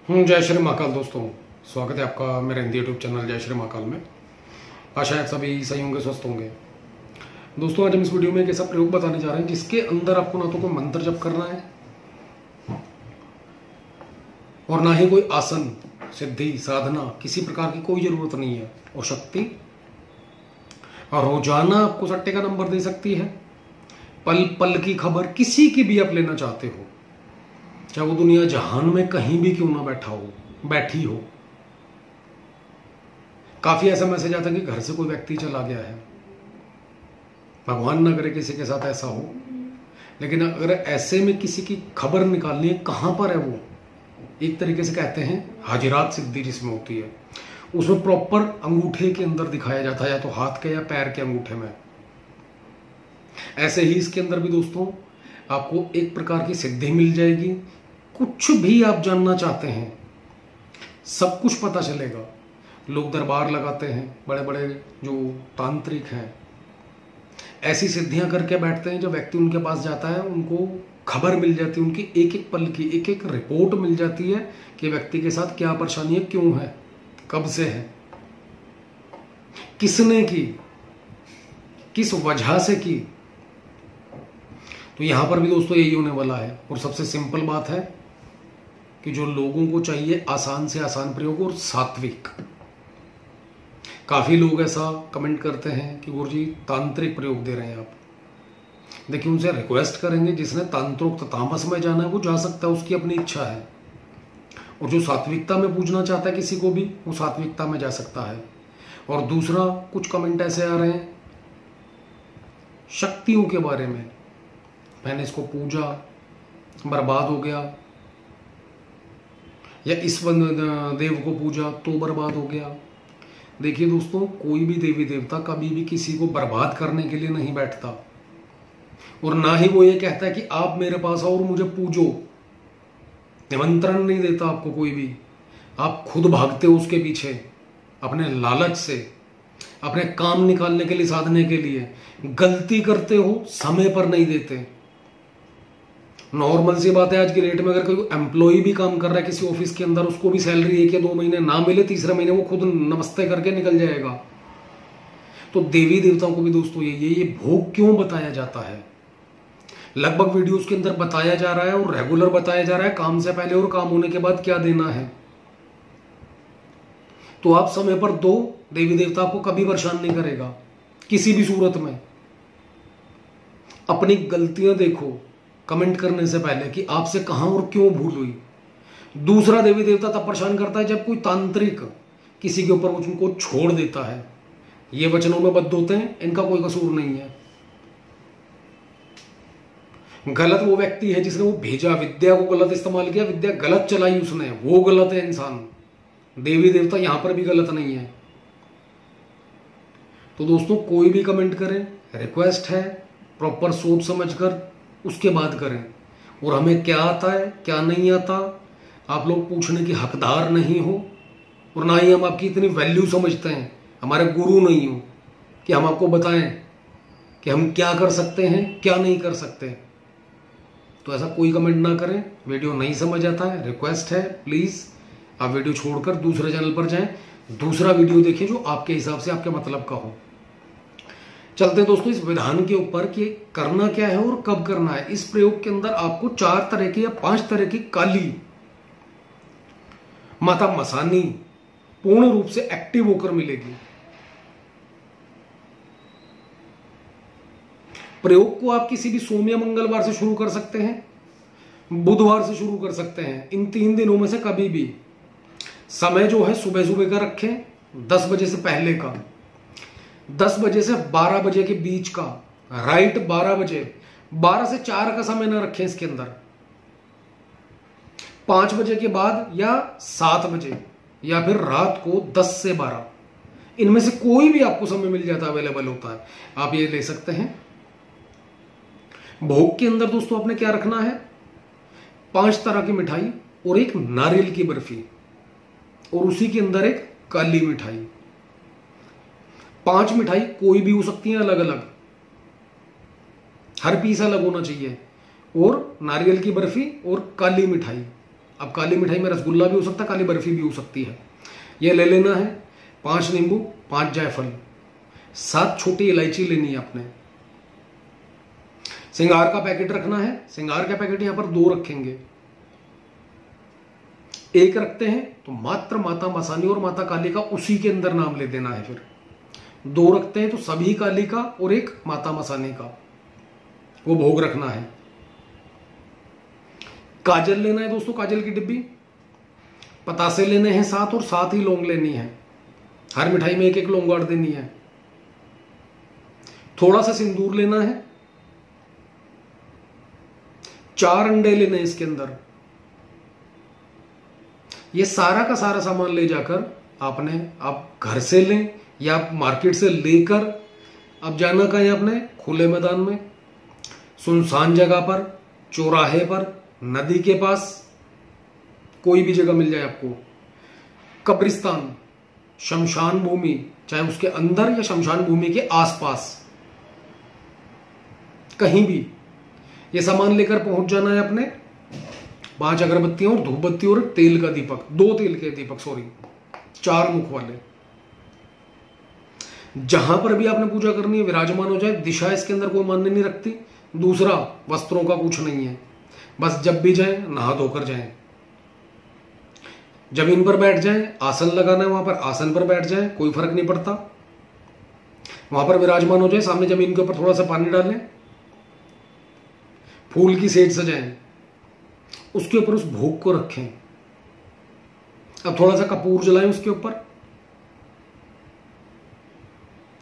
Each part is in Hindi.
जय श्री महाकाल दोस्तों, स्वागत है आपका मेरे हिंदी यूट्यूब चैनल जय श्री महाकाल में। आशा है सभी सही होंगे, स्वस्थ होंगे। दोस्तों, आज हम इस वीडियो में एक ऐसा प्रयोग बताने जा रहे हैं जिसके अंदर आपको ना तो कोई मंत्र जप करना है और ना ही कोई आसन, सिद्धि, साधना, किसी प्रकार की कोई जरूरत नहीं है। और शक्ति और रोजाना आपको सट्टे का नंबर दे सकती है। पल पल की खबर किसी की भी आप लेना चाहते हो, चाहे वो दुनिया जहान में कहीं भी क्यों ना बैठी हो। काफी ऐसा मैसेज आता है कि घर से कोई व्यक्ति चला गया है, भगवान ना करे किसी के साथ ऐसा हो, लेकिन अगर ऐसे में किसी की खबर निकालनी है कहां पर है वो, एक तरीके से कहते हैं हाजिरात सिद्धि जिसमें होती है, उसमें प्रॉपर अंगूठे के अंदर दिखाया जाता है, या तो हाथ के या पैर के अंगूठे में। ऐसे ही इसके अंदर भी दोस्तों आपको एक प्रकार की सिद्धि मिल जाएगी। कुछ भी आप जानना चाहते हैं सब कुछ पता चलेगा। लोग दरबार लगाते हैं, बड़े बड़े जो तांत्रिक हैं ऐसी सिद्धियां करके बैठते हैं। जब व्यक्ति उनके पास जाता है उनको खबर मिल जाती है, उनकी एक एक पल की एक एक रिपोर्ट मिल जाती है कि व्यक्ति के साथ क्या परेशानी है, क्यों है, कब से है, किसने की, किस वजह से की। तो यहां पर भी दोस्तों यही होने वाला है। और सबसे सिंपल बात है कि जो लोगों को चाहिए आसान से आसान प्रयोग और सात्विक। काफी लोग ऐसा कमेंट करते हैं कि गुरुजी तांत्रिक प्रयोग दे रहे हैं आप। देखिए, उनसे रिक्वेस्ट करेंगे, जिसने तंत्रोक्त तामस में जाना है वो जा सकता है, उसकी अपनी इच्छा है। और जो सात्विकता में पूजना चाहता है किसी को भी, वो सात्विकता में जा सकता है। और दूसरा, कुछ कमेंट ऐसे आ रहे हैं शक्तियों के बारे में, मैंने इसको पूजा, बर्बाद हो गया, या इस देव को पूजा तो बर्बाद हो गया। देखिए दोस्तों, कोई भी देवी देवता कभी भी किसी को बर्बाद करने के लिए नहीं बैठता, और ना ही वो ये कहता है कि आप मेरे पास आओ और मुझे पूजो। निमंत्रण नहीं देता आपको कोई भी, आप खुद भागते हो उसके पीछे अपने लालच से, अपने काम निकालने के लिए, साधने के लिए। गलती करते हो, समय पर नहीं देते। नॉर्मल सी बात है, आज की डेट में अगर कोई एम्प्लॉय भी काम कर रहा है किसी ऑफिस के अंदर, उसको भी सैलरी 1 या 2 महीने ना मिले, तीसरे महीने वो खुद नमस्ते करके निकल जाएगा। तो देवी देवताओं को भी दोस्तों ये भोग क्यों बताया जाता है, लगभग वीडियोस के अंदर बताया जा रहा है और रेगुलर बताया जा रहा है, काम से पहले और काम होने के बाद क्या देना है। तो आप समय पर दो, देवी देवता आपको कभी परेशान नहीं करेगा किसी भी सूरत में। अपनी गलतियां देखो कमेंट करने से पहले कि आपसे कहां और क्यों भूल हुई। दूसरा, देवी देवता तब परेशान करता है जब कोई तांत्रिक किसी के ऊपर उनको छोड़ देता है। ये वचनों में बद्ध होते हैं, इनका कोई कसूर नहीं है। गलत वो व्यक्ति है जिसने वो भेजा, विद्या को गलत इस्तेमाल किया, विद्या गलत चलाई उसने, वो गलत है इंसान। देवी देवता यहां पर भी गलत नहीं है। तो दोस्तों, कोई भी कमेंट करें, रिक्वेस्ट है, प्रॉपर सोच समझकर उसके बाद करें। और हमें क्या आता है क्या नहीं आता, आप लोग पूछने की हकदार नहीं हो, और ना ही हम आपकी इतनी वैल्यू समझते हैं, हमारे गुरु नहीं हो कि हम आपको बताएं कि हम क्या कर सकते हैं क्या नहीं कर सकते। तो ऐसा कोई कमेंट ना करें। वीडियो नहीं समझ आता है, रिक्वेस्ट है, प्लीज आप वीडियो छोड़कर दूसरे चैनल पर जाएं, दूसरा वीडियो देखें जो आपके हिसाब से, आपके मतलब का हो। चलते हैं दोस्तों इस विधान के ऊपर कि करना क्या है और कब करना है। इस प्रयोग के अंदर आपको 4 तरह की या 5 तरह की काली माता मसानी पूर्ण रूप से एक्टिव होकर मिलेगी। प्रयोग को आप किसी भी सोम या मंगलवार से शुरू कर सकते हैं, बुधवार से शुरू कर सकते हैं, इन 3 दिनों में से कभी भी। समय जो है सुबह सुबह का रखें, 10 बजे से पहले का, 10 बजे से 12 बजे के बीच का, राइट 12 बजे, 12 से 4 का समय ना रखें इसके अंदर, 5 बजे के बाद या 7 बजे, या फिर रात को 10 से 12, इनमें से कोई भी आपको समय मिल जाता है, अवेलेबल होता है, आप ये ले सकते हैं। भोग के अंदर दोस्तों आपने क्या रखना है, 5 तरह की मिठाई और एक नारियल की बर्फी, और उसी के अंदर एक काली मिठाई। 5 मिठाई कोई भी हो सकती है, अलग अलग, हर पीस अलग होना चाहिए, और नारियल की बर्फी और काली मिठाई अब काली मिठाई में रसगुल्ला भी हो सकता है, काली बर्फी भी हो सकती है। ये ले लेना है 5 नींबू, 5 जायफल, 7 छोटी इलायची लेनी है आपने। सिंगार का पैकेट रखना है। सिंगार का पैकेट यहां पर 2 रखेंगे, 1 रखते हैं तो मात्र माता मसानी और माता काली का उसी के अंदर नाम ले देना है। फिर 2 रखते हैं तो सभी काली का और 1 माता मसानी का, वो भोग रखना है। काजल लेना है दोस्तों, काजल की डिब्बी, पतासे लेने हैं 7 और 7 ही लौंग लेनी है। हर मिठाई में 1-1 लौंग गाड़ देनी है। थोड़ा सा सिंदूर लेना है, 4 अंडे लेने हैं इसके अंदर। ये सारा का सारा सामान ले जाकर आपने, आप घर से लें या आप मार्केट से लेकर, अब जाना कहीं आपने खुले मैदान में, सुनसान जगह पर, चौराहे पर, नदी के पास, कोई भी जगह मिल जाए आपको, कब्रिस्तान, शमशान भूमि, चाहे उसके अंदर या शमशान भूमि के आसपास, कहीं भी ये सामान लेकर पहुंच जाना है अपने। 5 अगरबत्तियां और धूप बत्ती और तेल का दीपक, 2 तेल के दीपक, 4 मुख वाले। जहां पर भी आपने पूजा करनी है विराजमान हो जाए। दिशा इसके अंदर कोई मान्य नहीं रखती। दूसरा, वस्त्रों का कुछ नहीं है, बस जब भी जाएं नहा धोकर जाएं। जमीन पर बैठ जाएं, आसन लगाना है वहां पर आसन पर बैठ जाएं, कोई फर्क नहीं पड़ता। वहां पर विराजमान हो जाए, सामने जमीन के ऊपर थोड़ा सा पानी डालें, फूल की सेज सजाएं, उसके ऊपर उस भोग को रखें। अब थोड़ा सा कपूर जलाएं उसके ऊपर।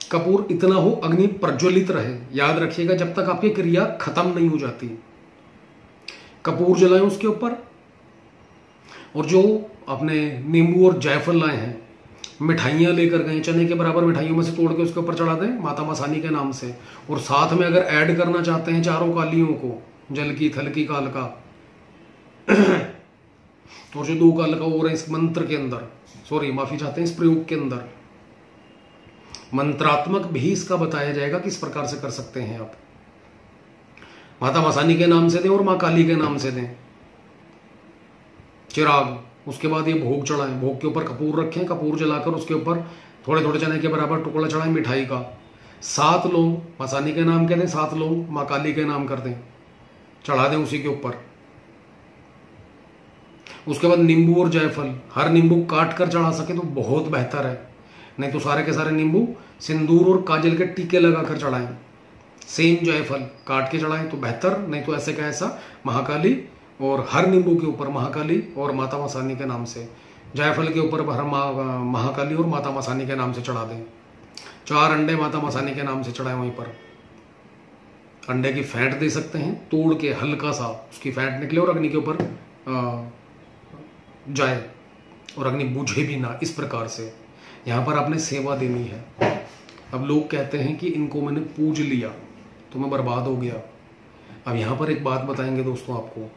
कपूर इतना हो अग्नि प्रज्वलित रहे, याद रखिएगा जब तक आपकी क्रिया खत्म नहीं हो जाती। कपूर जलाएं उसके ऊपर। और जो अपने नींबू और जायफल लाए हैं, मिठाइयां लेकर गए, चने के बराबर मिठाइयों में से तोड़ के उसके ऊपर चढ़ा दें माता मसानी के नाम से। और साथ में अगर ऐड करना चाहते हैं 4 कालियों को, जल की, थल की, काल का और जो 2 काल का और है इस मंत्र के अंदर, सॉरी माफी चाहते हैं इस प्रयोग के अंदर, मंत्रात्मक भी इसका बताया जाएगा किस प्रकार से कर सकते हैं आप। माता मसानी के नाम से दें और मां काली के नाम से दें चिराग। उसके बाद ये भोग चढ़ाएं, भोग के ऊपर कपूर रखें, कपूर जलाकर उसके ऊपर थोड़े थोड़े चने के बराबर टुकड़ा चढ़ाएं मिठाई का। 7 लौंग मसानी के नाम के दें, 7 लौंग मां काली के नाम कर दें, चढ़ा दें उसी के ऊपर। उसके बाद नींबू और जायफल, हर नींबू काट कर चढ़ा सके तो बहुत बेहतर है, नहीं तो सारे के सारे नींबू सिंदूर और काजल के टीके लगाकर चढ़ाएं। सेम जायफल काट के चढ़ाएं तो बेहतर, नहीं तो ऐसे का ऐसा महाकाली, और हर नींबू के ऊपर महाकाली और माता मसानी के नाम से, जायफल के ऊपर हर महाकाली और माता मसानी के नाम से चढ़ा दें। 4 अंडे माता मसानी के नाम से चढ़ाएं। वहीं पर अंडे की फैट दे सकते हैं, तोड़ के हल्का सा उसकी फैट निकले और अग्नि के ऊपर जाए और अग्नि बुझे भी ना, इस प्रकार से यहां पर आपने सेवा देनी है। अब लोग कहते हैं कि इनको मैंने पूज लिया तो मैं बर्बाद हो गया। अब यहां पर एक बात बताएंगे दोस्तों आपको,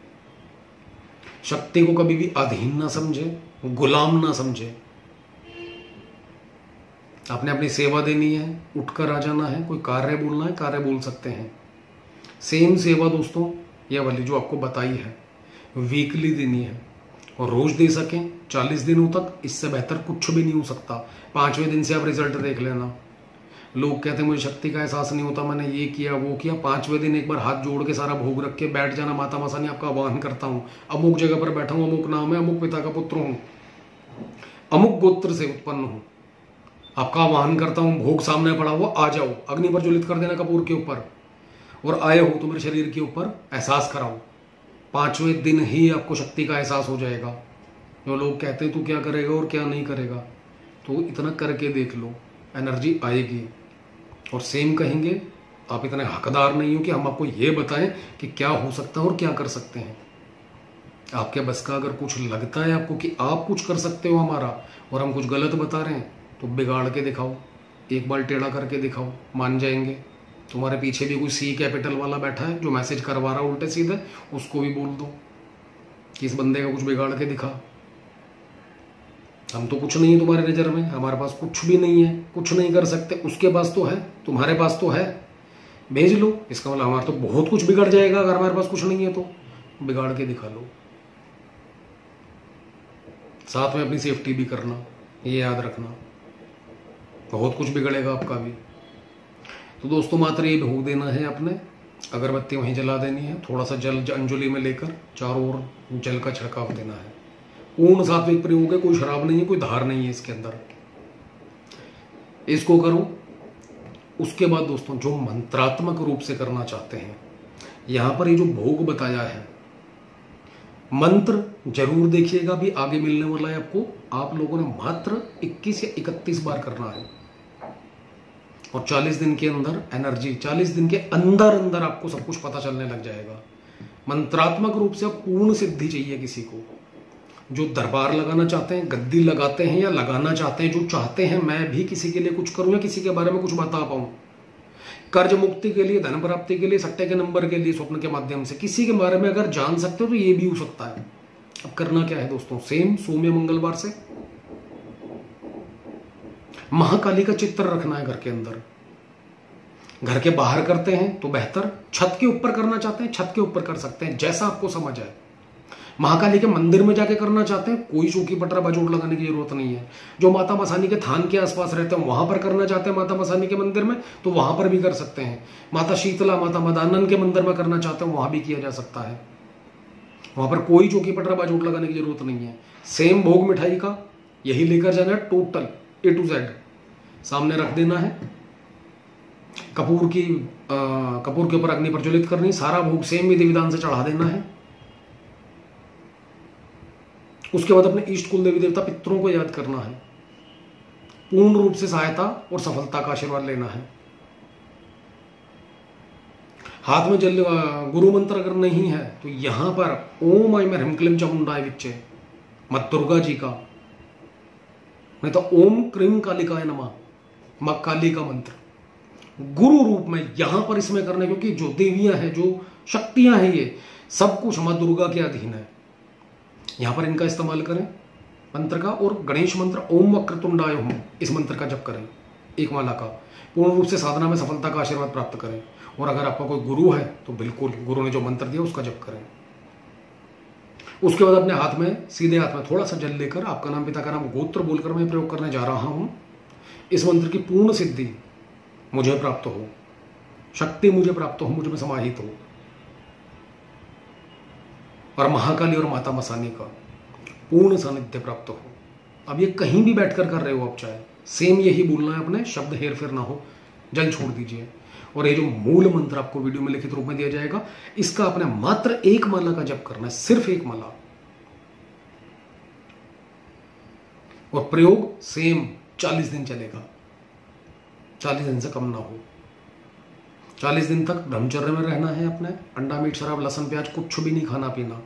शक्ति को कभी भी अधीन ना समझे, गुलाम ना समझे। आपने अपनी सेवा देनी है, उठकर आ जाना है, कोई कार्य बोलना है कार्य बोल सकते हैं। सेम सेवा दोस्तों यह वाली जो आपको बताई है वीकली देनी है, और रोज दे सकें 40 दिनों तक, इससे बेहतर कुछ भी नहीं हो सकता। 5वें दिन से आप रिजल्ट देख लेना। लोग कहते हैं मुझे शक्ति का एहसास नहीं होता, मैंने ये किया वो किया। 5वें दिन एक बार हाथ जोड़ के सारा भोग रख के बैठ जाना, माता मसानी आपका आह्वान करता हूँ, अमुक जगह पर बैठा हूँ, अमुक नाम है, अमुक पिता का पुत्र हूँ, अमुक गोत्र से उत्पन्न हूँ, आपका आह्वान करता हूँ, भोग सामने पड़ा हुआ, आ जाओ। अग्नि पर ज्वलित कर देना कपूर के ऊपर, और आए हो तो मेरे शरीर के ऊपर एहसास कराओ। 5वें दिन ही आपको शक्ति का एहसास हो जाएगा। जो लोग कहते हैं तू क्या करेगा और क्या नहीं करेगा, तो इतना करके देख लो, एनर्जी आएगी। और सेम कहेंगे आप इतने हकदार नहीं हो कि हम आपको ये बताएं कि क्या हो सकता है और क्या कर सकते हैं। आपके बस का अगर कुछ लगता है आपको कि आप कुछ कर सकते हो हमारा, और हम कुछ गलत बता रहे हैं, तो बिगाड़ के दिखाओ, एक बार टेढ़ा करके दिखाओ, मान जाएंगे। तुम्हारे पीछे भी कोई C कैपिटल वाला बैठा है जो मैसेज करवा रहा उल्टे सीधे, उसको भी बोल दो कि इस बंदे का कुछ बिगाड़ के दिखा। हम तो कुछ नहीं है तुम्हारे नजर में, हमारे पास कुछ भी नहीं है, कुछ नहीं कर सकते। उसके पास तो है, तुम्हारे पास तो है, भेज लो। इसका मतलब हमारा तो बहुत कुछ बिगड़ जाएगा अगर हमारे पास कुछ नहीं है तो बिगाड़ के दिखा लो। साथ में अपनी सेफ्टी भी करना, ये याद रखना, बहुत कुछ बिगड़ेगा आपका भी। तो दोस्तों मात्र ये भोग देना है अपने, अगरबत्ती वहीं जला देनी है, थोड़ा सा जल अंजुली में लेकर चारों ओर जल का छिड़काव देना है। पूर्ण सात्विक प्रयोग है, कोई शराब नहीं है, कोई धार नहीं है इसके अंदर। इसको करो। उसके बाद दोस्तों जो मंत्रात्मक रूप से करना चाहते हैं, यहां पर ये जो भोग बताया है, मंत्र जरूर देखिएगा, भी आगे मिलने वाला है आपको। आप लोगों ने मात्र 21 या 31 बार करना है और 40 दिन के अंदर एनर्जी, 40 दिन के अंदर अंदर आपको सब कुछ पता चलने लग जाएगा। मंत्रात्मक रूप से पूर्ण सिद्धि चाहिए किसी को, जो दरबार लगाना चाहते हैं, गद्दी लगाते हैं या लगाना चाहते हैं, जो चाहते हैं मैं भी किसी के लिए कुछ करूं या किसी के बारे में कुछ बता पाऊं, कर्ज मुक्ति के लिए, धन प्राप्ति के लिए, सट्टे के नंबर के लिए, स्वप्न के माध्यम से किसी के बारे में अगर जान सकते हो तो ये भी हो सकता है। अब करना क्या है दोस्तों, सेम सोमवार मंगलवार से महाकाली का चित्र रखना है घर के अंदर। घर के बाहर करते हैं तो बेहतर, छत के ऊपर करना चाहते हैं छत के ऊपर कर सकते हैं, जैसा आपको समझ आए। महाकाली के मंदिर में जाके करना चाहते हैं, कोई चौकी पटरा बाजोट लगाने की जरूरत नहीं है। जो माता मसानी के थान के आसपास रहते हैं वहां पर करना चाहते हैं माता मसानी के मंदिर में, तो वहां पर भी कर सकते हैं। माता शीतला, माता मदानंद के मंदिर में करना चाहते हैं, वहां भी किया जा सकता है। वहां पर कोई चौकी पटरा बाजोट लगाने की जरूरत नहीं है। सेम भोग मिठाई का यही लेकर जाना है, टोटल A to Z सामने रख देना है। कपूर के ऊपर अग्नि प्रज्वलित करनी, सारा भोग सेम विधि विधान से चढ़ा देना है। उसके बाद अपने इष्ट कुल देवी देवता पितरों को याद करना है, पूर्ण रूप से सहायता और सफलता का आशीर्वाद लेना है। हाथ में जल गुरु मंत्र अगर नहीं है तो यहां पर ओम ऐं ह्रीं क्लीं चामुंडाय विच्चे मत दुर्गा जी का, नहीं तो ओम क्रीं कालिकाय नमः, मां काली का मंत्र गुरु रूप में यहां पर इसमें करना है, क्योंकि जो देवियां हैं, जो शक्तियां हैं, ये सब कुछ मां दुर्गा के अधीन है। यहां पर इनका इस्तेमाल करें मंत्र का। और गणेश मंत्र ओम वक्रतुंडाय हुम, इस मंत्र का जप करें, एक माला का। पूर्ण रूप से साधना में सफलता का आशीर्वाद प्राप्त करें। और अगर आपका कोई गुरु है तो बिल्कुल गुरु ने जो मंत्र दिया उसका जप करें। उसके बाद अपने हाथ में, सीधे हाथ में थोड़ा सा जल लेकर आपका नाम, पिता का नाम, गोत्र बोलकर मैं प्रयोग करने जा रहा हूं। इस मंत्र की पूर्ण सिद्धि मुझे प्राप्त हो, शक्ति मुझे प्राप्त हो, मुझ में समाहित हो, और महाकाली और माता मसानी का पूर्ण सानिध्य प्राप्त हो। अब ये कहीं भी बैठकर कर रहे हो आप, चाहे सेम यही बोलना है अपने, शब्द हेर फेर ना हो, जल छोड़ दीजिए। और ये जो मूल मंत्र आपको वीडियो में लिखित रूप में दिया जाएगा, इसका अपने मात्र एक माला का जप करना है, सिर्फ एक माला। और प्रयोग सेम 40 दिन चलेगा, 40 दिन से कम ना हो। 40 दिन तक ब्रह्मचर्य में रहना है अपने, अंडा मीट शराब लहसुन प्याज कुछ भी नहीं खाना पीना।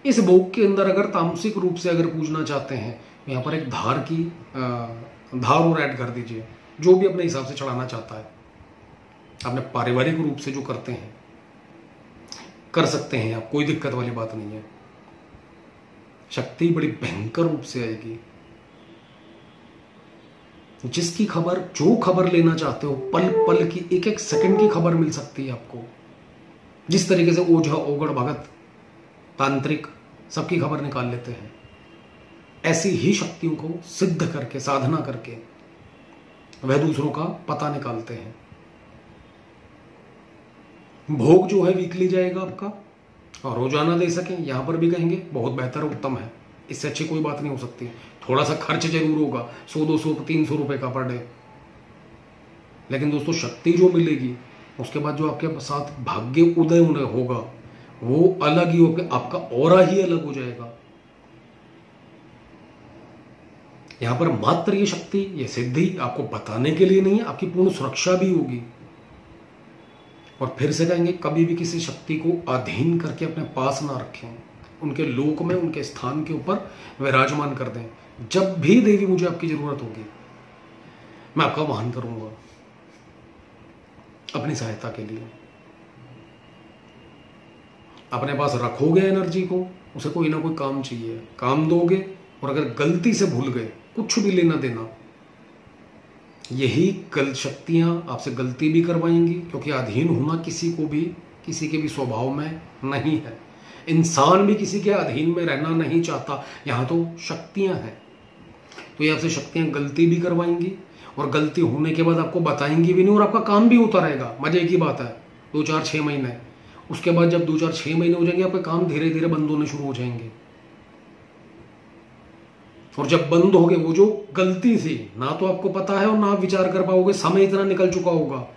इस भोग के अंदर अगर तामसिक रूप से अगर पूजना चाहते हैं, यहाँ पर एक धार और ऐड कर दीजिए, जो भी अपने हिसाब से चढ़ाना चाहता है। अपने पारिवारिक रूप से जो करते हैं कर सकते हैं आप, कोई दिक्कत वाली बात नहीं है। शक्ति बड़ी भयंकर रूप से आएगी। जिसकी खबर, जो खबर लेना चाहते हो, पल पल की, एक एक सेकंड की खबर मिल सकती है आपको। जिस तरीके से ओझा, ओगड़, भगत, तांत्रिक सबकी खबर निकाल लेते हैं, ऐसी ही शक्तियों को सिद्ध करके, साधना करके वह दूसरों का पता निकालते हैं। भोग जो है वीकली जाएगा आपका, और रोजाना दे सकें, यहां पर भी कहेंगे बहुत बेहतर, उत्तम है। इससे अच्छी कोई बात नहीं हो सकती। थोड़ा सा खर्च जरूर होगा, 100, 200, 300 रुपए का पर डे, लेकिन दोस्तों शक्ति जो मिलेगी, उसके बाद जो आपके साथ भाग्य उदय होगा, वो अलग ही होगा, आपका ऑरा ही अलग हो जाएगा। यहां पर मात्र ये शक्ति, ये सिद्धि आपको बताने के लिए नहीं है, आपकी पूर्ण सुरक्षा भी होगी। और फिर से कहेंगे, कभी भी किसी शक्ति को अधीन करके अपने पास ना रखें, उनके लोक में, उनके स्थान के ऊपर विराजमान कर दें। जब भी देवी मुझे आपकी जरूरत होगी, मैं आपका वाहन करूंगा अपनी सहायता के लिए। अपने पास रखोगे एनर्जी को, उसे कोई ना कोई काम चाहिए, काम दोगे। और अगर गलती से भूल गए, कुछ भी लेना देना, यही शक्तियां आपसे गलती भी करवाएंगी, क्योंकि अधीन होना किसी को भी, किसी के भी स्वभाव में नहीं है। इंसान भी किसी के अधीन में रहना नहीं चाहता। यहाँ तो शक्तियां हैं, तो ये आपसे शक्तियां गलती भी करवाएंगी और गलती होने के बाद आपको बताएंगी भी नहीं और आपका काम भी होता रहेगा। मजे की बात है 2 4 6 महीने, उसके बाद जब 2 4 6 महीने हो जाएंगे आपके काम धीरे धीरे बंद होने शुरू हो जाएंगे। और जब बंद हो गए, वो जो गलती थी ना तो आपको पता है और ना आप विचार कर पाओगे, समय इतना निकल चुका होगा,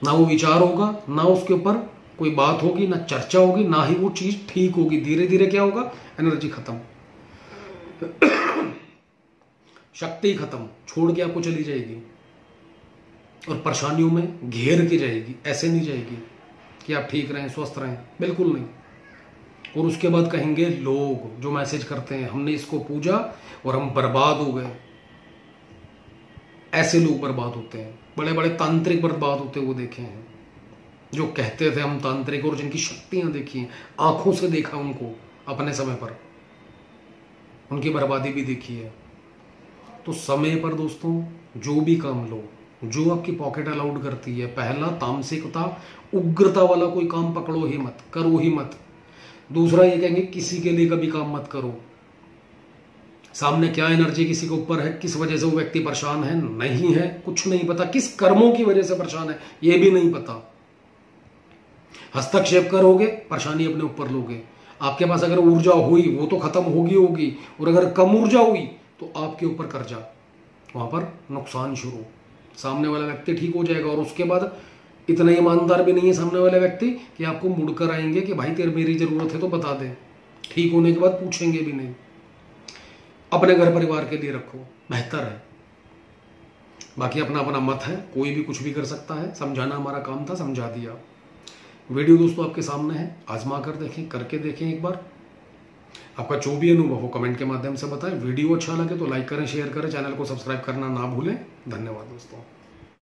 ना वो विचार होगा, ना उसके ऊपर कोई बात होगी, ना चर्चा होगी, ना ही वो चीज ठीक होगी। धीरे धीरे क्या होगा, एनर्जी खत्म, शक्ति खत्म, छोड़ के आपको चली जाएगी और परेशानियों में घेर के जाएगी। ऐसे नहीं जाएगी कि आप ठीक रहें, स्वस्थ रहें, बिल्कुल नहीं। और उसके बाद कहेंगे लोग जो मैसेज करते हैं, हमने इसको पूजा और हम बर्बाद हो गए। ऐसे लोग बर्बाद होते हैं, बड़े बड़े तांत्रिक बर्बाद होते हुए देखे हैं, जो कहते थे हम तांत्रिक, और जिनकी शक्तियां देखी हैं, आंखों से देखा उनको अपने समय पर, उनकी बर्बादी भी देखी है। तो समय पर दोस्तों जो भी काम लो, जो आपकी पॉकेट अलाउड करती है, पहला तामसिकता उग्रता वाला कोई काम पकड़ो ही मत, करो ही मत। दूसरा ये कहेंगे किसी के लिए कभी काम मत करो। सामने क्या एनर्जी किसी के ऊपर है, किस वजह से वो व्यक्ति परेशान है, नहीं है, कुछ नहीं पता, किस कर्मों की वजह से परेशान है ये भी नहीं पता। हस्तक्षेप करोगे, परेशानी अपने ऊपर लोगे। आपके पास अगर ऊर्जा हुई वो तो खत्म होगी, और अगर कम ऊर्जा हुई तो आपके ऊपर कर्जा, वहां पर नुकसान शुरू। सामने वाला व्यक्ति ठीक हो जाएगा और उसके बाद इतना ईमानदार भी नहीं है सामने वाले व्यक्ति कि आपको मुड़कर आएंगे कि भाई तेरे मेरी जरूरत है तो बता दे। ठीक होने के बाद पूछेंगे भी नहीं। अपने घर परिवार के लिए रखो, बेहतर है। बाकी अपना अपना मत है, कोई भी कुछ भी कर सकता है। समझाना हमारा काम था, समझा दिया। वीडियो दोस्तों आपके सामने है, आजमा कर देखें, करके देखें एक बार। आपका जो भी अनुभव हो कमेंट के माध्यम से बताएं। वीडियो अच्छा लगे तो लाइक करें, शेयर करें, चैनल को सब्सक्राइब करना ना भूलें। धन्यवाद दोस्तों।